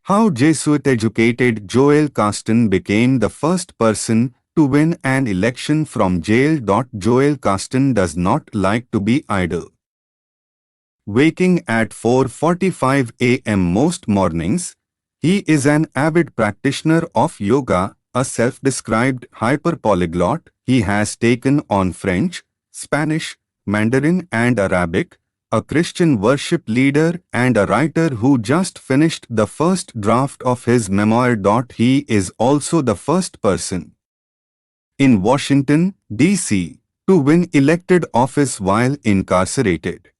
How Jesuit-educated Joel Caston became the first person to win an election from jail. Joel Caston does not like to be idle. Waking at 4:45 a.m. most mornings, he is an avid practitioner of yoga, a self-described hyper-polyglot. He has taken on French, Spanish, Mandarin and Arabic, a Christian worship leader and a writer who just finished the first draft of his memoir. He is also the first person in Washington, D.C., to win elected office while incarcerated.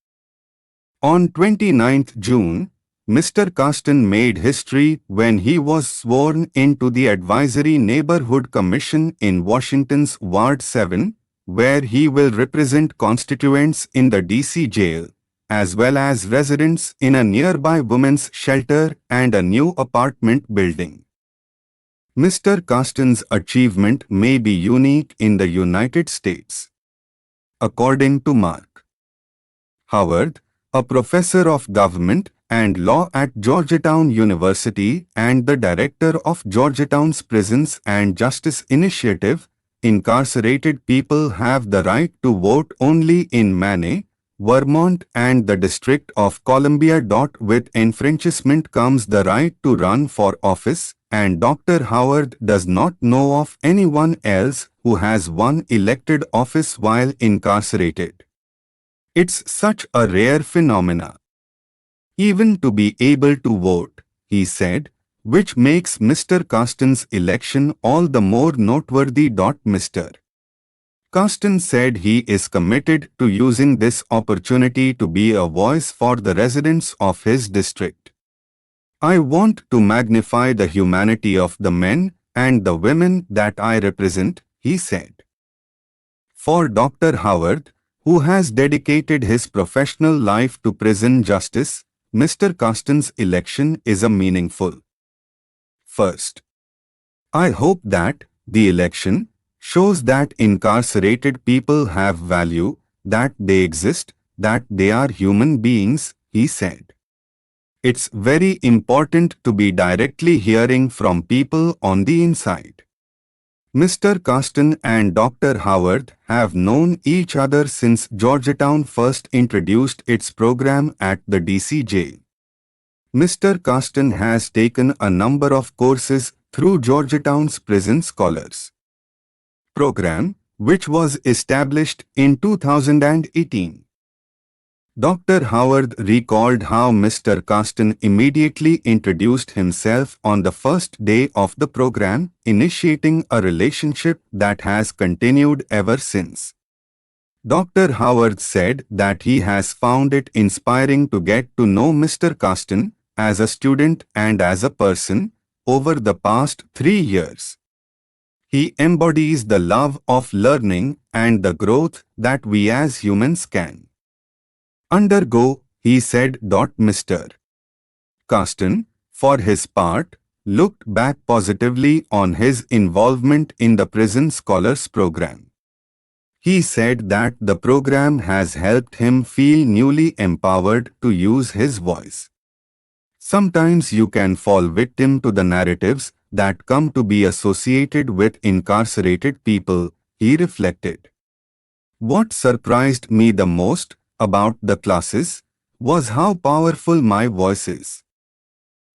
On 29th June, Mr. Caston made history when he was sworn into the Advisory Neighborhood Commission in Washington's Ward 7, where he will represent constituents in the D.C. jail, as well as residents in a nearby women's shelter and a new apartment building. Mr. Caston's achievement may be unique in the United States. According to Mark Howard, a professor of government and law at Georgetown University and the director of Georgetown's Prisons and Justice Initiative, incarcerated people have the right to vote only in Maine, Vermont and the District of Columbia. With enfranchisement comes the right to run for office, and Dr. Howard does not know of anyone else who has won elected office while incarcerated. It's such a rare phenomena. Even to be able to vote, he said, which makes Mr. Caston's election all the more noteworthy. Mr. Caston said he is committed to using this opportunity to be a voice for the residents of his district. I want to magnify the humanity of the men and the women that I represent, he said. For Dr. Howard, who has dedicated his professional life to prison justice, Mr. Caston's election is a meaningful first. I hope that the election shows that incarcerated people have value, that they exist, that they are human beings, he said. It's very important to be directly hearing from people on the inside. Mr. Caston and Dr. Howard have known each other since Georgetown first introduced its program at the DC jail. Mr. Caston has taken a number of courses through Georgetown's Prison Scholars program, which was established in 2018. Dr. Howard recalled how Mr. Caston immediately introduced himself on the first day of the program, initiating a relationship that has continued ever since. Dr. Howard said that he has found it inspiring to get to know Mr. Caston as a student and as a person over the past 3 years. He embodies the love of learning and the growth that we as humans can undergo, he said. Mr. Caston, for his part, looked back positively on his involvement in the Prison Scholars program. He said that the program has helped him feel newly empowered to use his voice. Sometimes you can fall victim to the narratives that come to be associated with incarcerated people, he reflected. What surprised me the most about the classes was how powerful my voice is.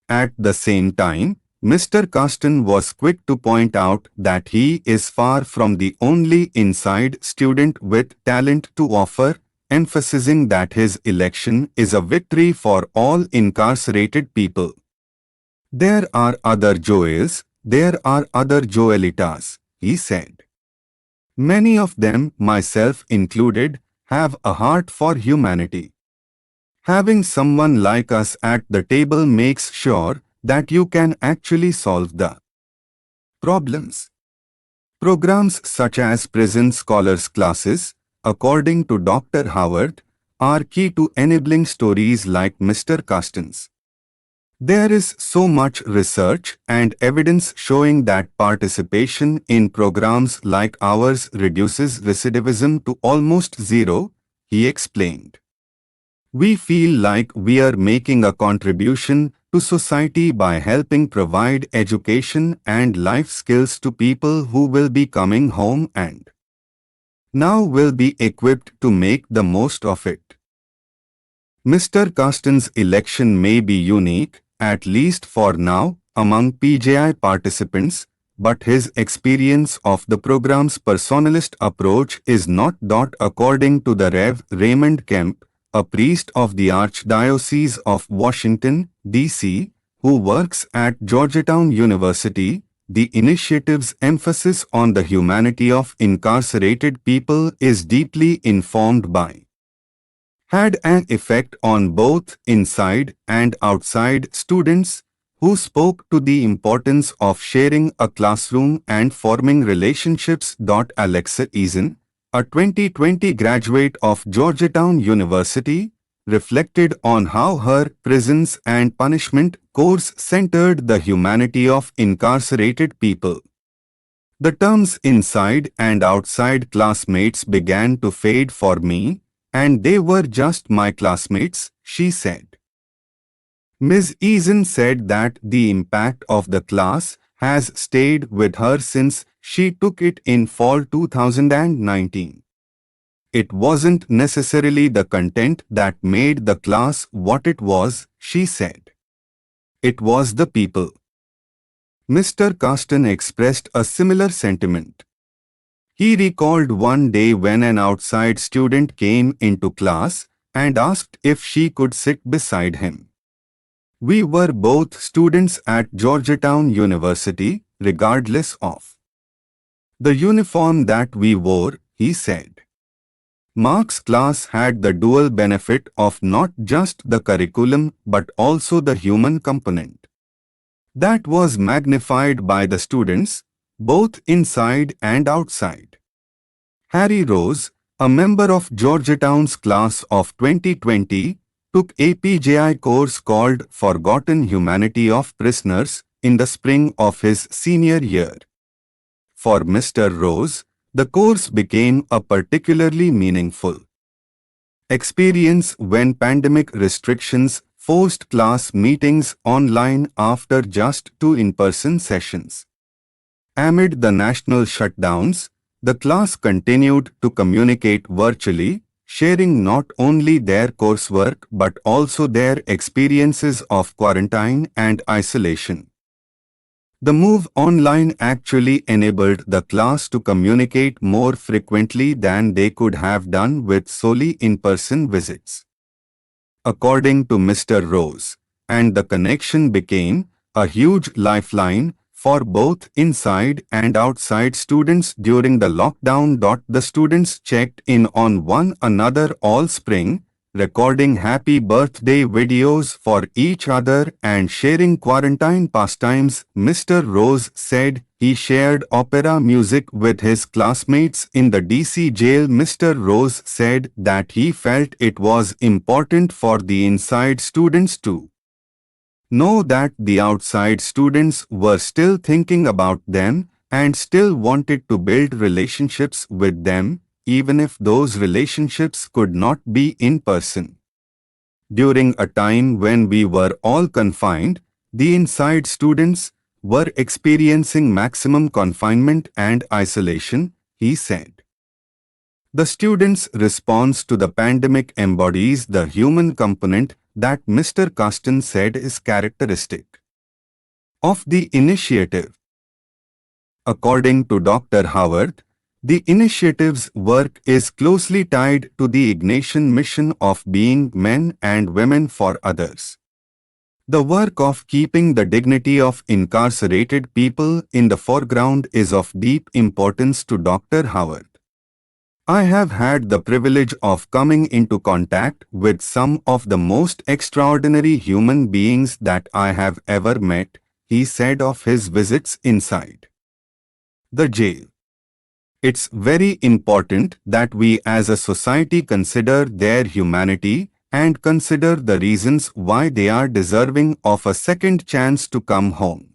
At the same time, Mr. Caston was quick to point out that he is far from the only inside student with talent to offer, emphasizing that his election is a victory for all incarcerated people. There are other Joels, there are other Joelitas, he said. Many of them, myself included, have a heart for humanity. Having someone like us at the table makes sure that you can actually solve the problems. Programs such as Prison Scholars classes, according to Dr. Howard, are key to enabling stories like Mr. Caston's. There is so much research and evidence showing that participation in programs like ours reduces recidivism to almost zero, he explained. We feel like we are making a contribution to society by helping provide education and life skills to people who will be coming home and now will be equipped to make the most of it. Mr. Caston's election may be unique, at least for now, among PJI participants, but his experience of the program's personalist approach is not. According to the Rev. Raymond Kemp, a priest of the Archdiocese of Washington, D.C., who works at Georgetown University, the initiative's emphasis on the humanity of incarcerated people is deeply informed by had an effect on both inside and outside students who spoke to the importance of sharing a classroom and forming relationships. Alexa Eason, a 2020 graduate of Georgetown University, reflected on how her Prisons and Punishment course centered the humanity of incarcerated people. The terms inside and outside classmates began to fade for me, and they were just my classmates, she said. Ms. Eason said that the impact of the class has stayed with her since she took it in fall 2019. It wasn't necessarily the content that made the class what it was, she said. It was the people. Mr. Caston expressed a similar sentiment. He recalled one day when an outside student came into class and asked if she could sit beside him. We were both students at Georgetown University, regardless of the uniform that we wore, he said. Mark's class had the dual benefit of not just the curriculum but also the human component. That was magnified by the students, both inside and outside. Harry Rose, a member of Georgetown's class of 2020, took a PJI course called Forgotten Humanity of Prisoners in the spring of his senior year. For Mr. Rose, the course became a particularly meaningful experience when pandemic restrictions forced class meetings online after just 2 in-person sessions. Amid the national shutdowns, the class continued to communicate virtually, sharing not only their coursework but also their experiences of quarantine and isolation. The move online actually enabled the class to communicate more frequently than they could have done with solely in-person visits. According to Mr. Rose, and the connection became a huge lifeline for both inside and outside students during the lockdown. The students checked in on one another all spring, recording happy birthday videos for each other and sharing quarantine pastimes. Mr. Rose said he shared opera music with his classmates in the DC jail. Mr. Rose said that he felt it was important for the inside students to know that the outside students were still thinking about them and still wanted to build relationships with them, even if those relationships could not be in person. During a time when we were all confined, the inside students were experiencing maximum confinement and isolation, he said. The students' response to the pandemic embodies the human component that Mr. Caston said is characteristic of the initiative. According to Dr. Howard, the initiative's work is closely tied to the Ignatian mission of being men and women for others. The work of keeping the dignity of incarcerated people in the foreground is of deep importance to Dr. Howard. I have had the privilege of coming into contact with some of the most extraordinary human beings that I have ever met, he said of his visits inside the jail. It's very important that we as a society consider their humanity and consider the reasons why they are deserving of a second chance to come home.